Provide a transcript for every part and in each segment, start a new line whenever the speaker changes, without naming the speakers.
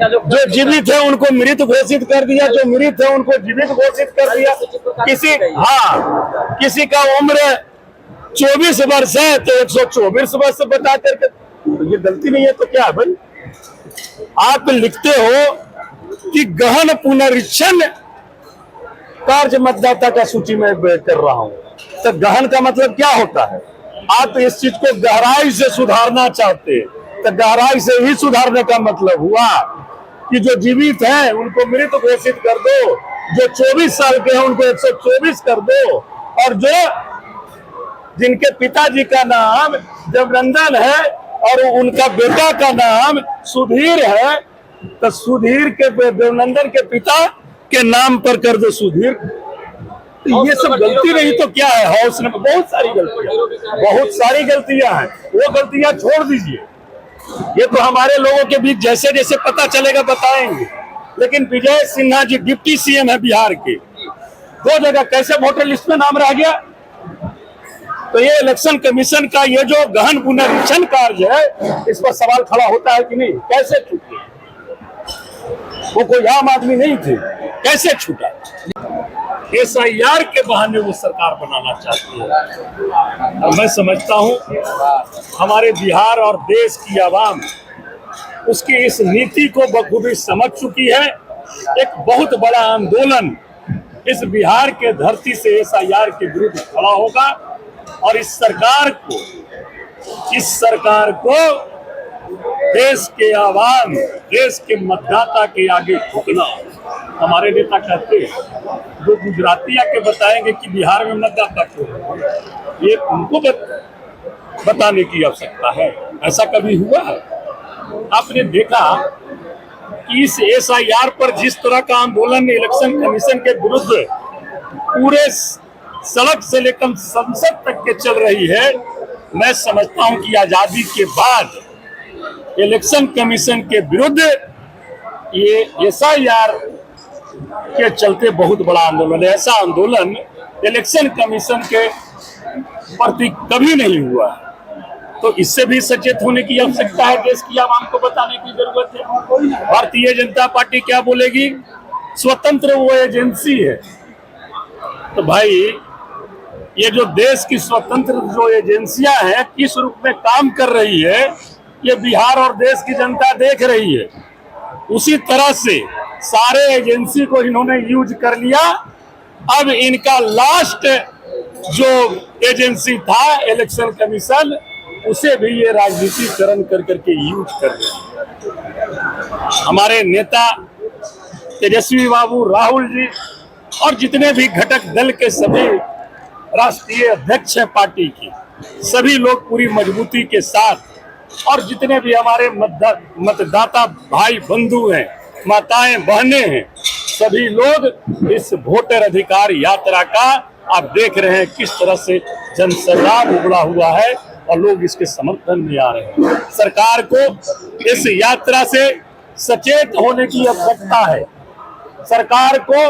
जो जीवित है उनको मृत घोषित कर दिया, जो मृत है उनको जीवित घोषित कर दिया। किसी का उम्र 24 वर्ष है तो 124 वर्ष बता करके, तो ये गलती नहीं है तो क्या है भाई? आप लिखते हो कि गहन पुनरीक्षण कार्य मतदाता का सूची में कर रहा हूं, तो गहन का मतलब क्या होता है? आप इस चीज को गहराई से सुधारना चाहते हैं, तो गहराई से ही सुधारने का मतलब हुआ कि जो जीवित हैं उनको मृत घोषित कर दो, जो 24 साल के हैं उनको 124 कर दो, और जो जिनके पिताजी का नाम देवनंदन है और उनका बेटा का नाम सुधीर है, तो सुधीर के देवनंदन के पिता के नाम पर कर दो सुधीर। तो ये सब गलती नहीं तो क्या है? हाउस में बहुत सारी गलतियां हैं, वो गलतियां छोड़ दीजिए। ये तो हमारे लोगों के बीच जैसे जैसे पता चलेगा बताएंगे। लेकिन विजय सिन्हा जी डिप्टी सीएम है बिहार के, 2 जगह कैसे वोटर लिस्ट में नाम रह गया? तो ये इलेक्शन कमीशन का ये जो गहन पुनरीक्षण कार्य है, इस पर सवाल खड़ा होता है कि नहीं? कैसे छूटे? वो कोई आम आदमी नहीं थे, कैसे छूटा? SIR के बहाने वो सरकार बनाना चाहती है। और मैं समझता हूं हमारे बिहार और देश की आवाम उसकी इस नीति को बखूबी समझ चुकी है। एक बहुत बड़ा आंदोलन इस बिहार के धरती से SIR के विरुद्ध खड़ा होगा, और इस सरकार को देश के आवाम, देश के मतदाता के आगे झुकना। हमारे नेता कहते हैं, जो गुजराती आके बताएंगे कि बिहार में मतदाता क्यों है, ये उनको बताने की आवश्यकता है। ऐसा कभी हुआ है? आपने देखा कि इस SIR पर जिस तरह का आंदोलन इलेक्शन कमीशन के विरुद्ध पूरे सड़क से लेकर संसद तक के चल रही है। मैं समझता हूं कि आजादी के बाद इलेक्शन कमीशन के विरुद्ध ये SIR के चलते बहुत बड़ा आंदोलन है। ऐसा आंदोलन इलेक्शन कमीशन के प्रति कभी नहीं हुआ। तो इससे भी सचेत होने की आवश्यकता है, देश की आवाम को बताने की जरूरत है। भारतीय जनता पार्टी क्या बोलेगी? स्वतंत्र वो एजेंसी है। तो भाई, ये जो देश की स्वतंत्र जो एजेंसियां हैं किस रूप में काम कर रही है, ये बिहार और देश की जनता देख रही है। उसी तरह से सारे एजेंसी को इन्होंने यूज कर लिया। अब इनका लास्ट जो एजेंसी था इलेक्शन कमीशन, उसे भी ये राजनीतिकरण कर करके यूज कर रहे हैं। हमारे नेता तेजस्वी बाबू, राहुल जी और जितने भी घटक दल के सभी राष्ट्रीय अध्यक्ष हैं पार्टी की, सभी लोग पूरी मजबूती के साथ, और जितने भी हमारे मतदाता भाई बंधु हैं, माताएं बहनें हैं, सभी लोग इस वोटर अधिकार यात्रा का आप देख रहे हैं किस तरह से जनसैलाब उमड़ा हुआ है, और लोग इसके समर्थन में आ रहे हैं। सरकार को इस यात्रा से सचेत होने की आवश्यकता है। सरकार को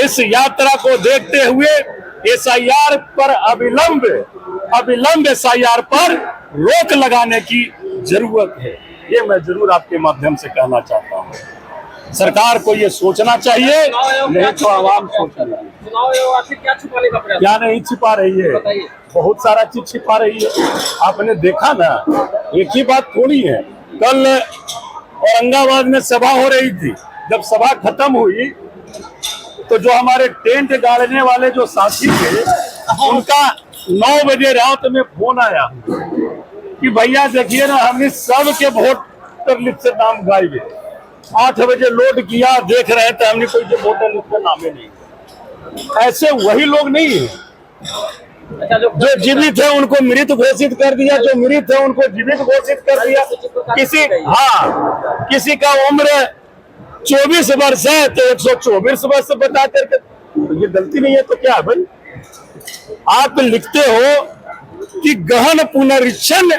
इस यात्रा को देखते हुए SIR पर अविलंब SIR पर रोक लगाने की जरूरत है। ये मैं जरूर आपके माध्यम से कहना चाहता हूँ। सरकार को ये सोचना चाहिए, नहीं तो आवाम सोचेगी। क्या नहीं छिपा रही है? बहुत सारा चीज छिपा रही है। आपने देखा ना, एक ही बात थोड़ी है। कल औरंगाबाद में सभा हो रही थी, जब सभा खत्म हुई तो जो हमारे टेंट गाड़ने वाले जो साथी थे, उनका 9 बजे रात में फोन आया कि भैया देखिए ना, हमने सबके वोटर लिस्ट से नाम गायब है। 8 बजे लोड किया, देख रहे थे हमने कोई जो वोटर लिस्ट का नाम ही नहीं। ऐसे वही लोग नहीं है जो जीवित है उनको मृत घोषित कर दिया, जो मृत है उनको जीवित घोषित कर दिया। किसी का उम्र 24 वर्ष है तो 124 वर्ष बता करके, तो ये गलती नहीं है तो क्या है भाई? आप लिखते हो कि गहन पुनरीक्षण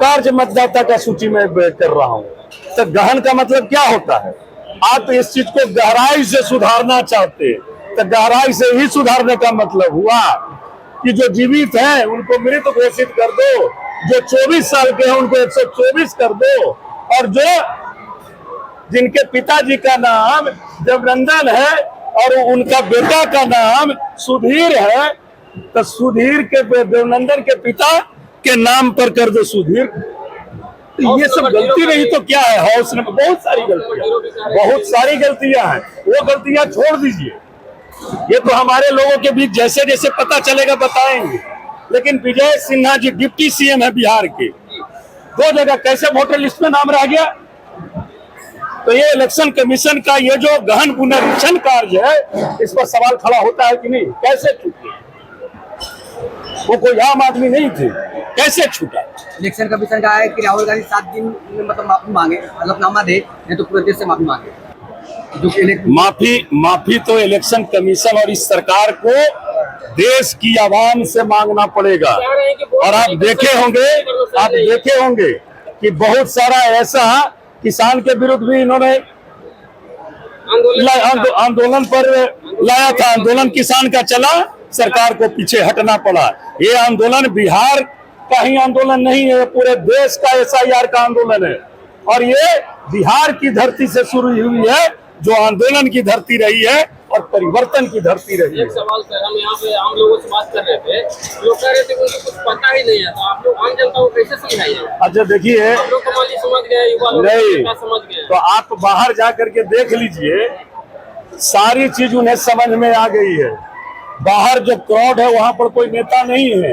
कार्य मतदाता का सूची में कर रहा हूं, तो गहन का मतलब क्या होता है? आप इस चीज को गहराई से सुधारना चाहते हैं, तो गहराई से ही सुधारने का मतलब हुआ कि जो जीवित हैं उनको मृत घोषित कर दो, जो 24 साल के हैं उनको 124 कर दो, और जो जिनके पिताजी का नाम देवनंदन है और उनका बेटा का नाम सुधीर है, तो सुधीर के देवनंदन के पिता के नाम पर कर दो सुधीर। तो ये सब गलती नहीं तो क्या है? हाउस नंबर बहुत सारी गलतियां हैं, वो गलतियां छोड़ दीजिए। ये तो हमारे लोगों के बीच जैसे जैसे पता चलेगा बताएंगे। लेकिन विजय सिन्हा जी डिप्टी सीएम है बिहार के, 2 जगह कैसे वोटर लिस्ट में नाम रह गया? तो ये इलेक्शन कमीशन का ये जो गहन पुनरीक्षण कार्य है, इस पर सवाल खड़ा होता है कि नहीं? कैसे छूटे? वो कोई आम आदमी नहीं थे, कैसे छूटा?
इलेक्शन कमीशन का है कि राहुल गांधी 7 दिन में मतलब माफी मांगे, हलफनामा दे, नहीं तो पूरे देश से माफी मांगे।
माफी तो इलेक्शन कमीशन और इस सरकार को देश की आवाम से मांगना पड़ेगा। और आप देखे होंगे कि बहुत सारा ऐसा किसान के विरुद्ध भी इन्होंने आंदोलन पर लाया था। आंदोलन किसान का चला, सरकार को पीछे हटना पड़ा। ये आंदोलन बिहार का ही आंदोलन नहीं है, पूरे देश का SIR का आंदोलन है। और ये बिहार की धरती से शुरू हुई है, जो आंदोलन की धरती रही है और परिवर्तन की धरती रही है।
एक सवाल सर, हम यहाँ पे आम लोगों से बात कर रहे थे, लोग कह रहे थे उनको कुछ पता ही नहीं है, तो आप लोग आम जनता को कैसे समझाइए?
अच्छा देखिए,
आप लोग कमाली समझ गए, युवा लोग क्या समझ गए?
तो आप बाहर जा करके देख लीजिए, सारी चीज उन्हें समझ में आ गई है। बाहर जो क्राउड है वहां पर कोई नेता नहीं है,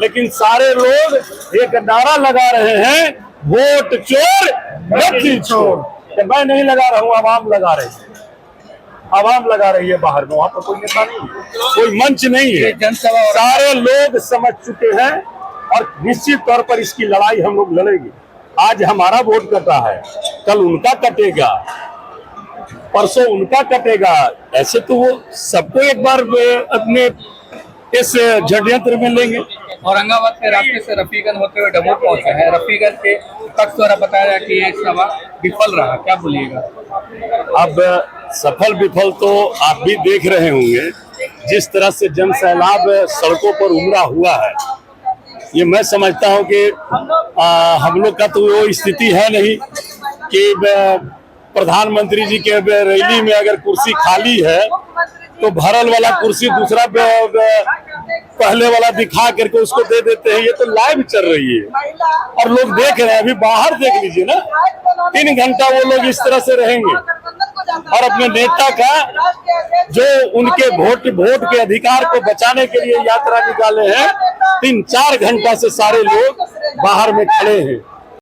लेकिन सारे लोग एक नारा लगा रहे हैं, वोट चोर नकली चोर। मैं नहीं लगा रहा हूँ, आवाम लगा रही है, आवाम लगा रही है बाहर में। वहां पर कोई नेता नहीं है, कोई मंच नहीं है, सारे लोग समझ चुके हैं। और निश्चित तौर पर इसकी लड़ाई हम लोग लड़ेंगे। आज हमारा वोट कटा है, कल उनका कटेगा, परसों उनका कटेगा। ऐसे तो वो सबको एक बार अपने इस षड्यंत्र में लेंगे।
औरंगाबाद के रास्ते से रफीगंज होते हुए डबोर पहुंचे हैं। रफीगंज के पक्ष द्वारा बताया गया कि ये सभा विफल रहा, क्या बोलिएगा?
अब सफल विफल तो आप भी देख रहे होंगे, जिस तरह से जन सैलाब सड़कों पर उमड़ा हुआ है। ये मैं समझता हूं कि हम लोग का तो वो स्थिति है नहीं कि प्रधानमंत्री जी के रैली में अगर कुर्सी खाली है तो भरल वाला कुर्सी दूसरा पहले वाला दिखा करके उसको दे देते हैं। ये तो लाइव चल रही है और लोग देख रहे हैं। अभी बाहर देख लीजिए ना, 3 घंटा वो लोग इस तरह से रहेंगे और अपने नेता का जो उनके वोट के अधिकार को बचाने के लिए यात्रा निकाले हैं, 3-4 घंटा से सारे लोग बाहर में खड़े हैं।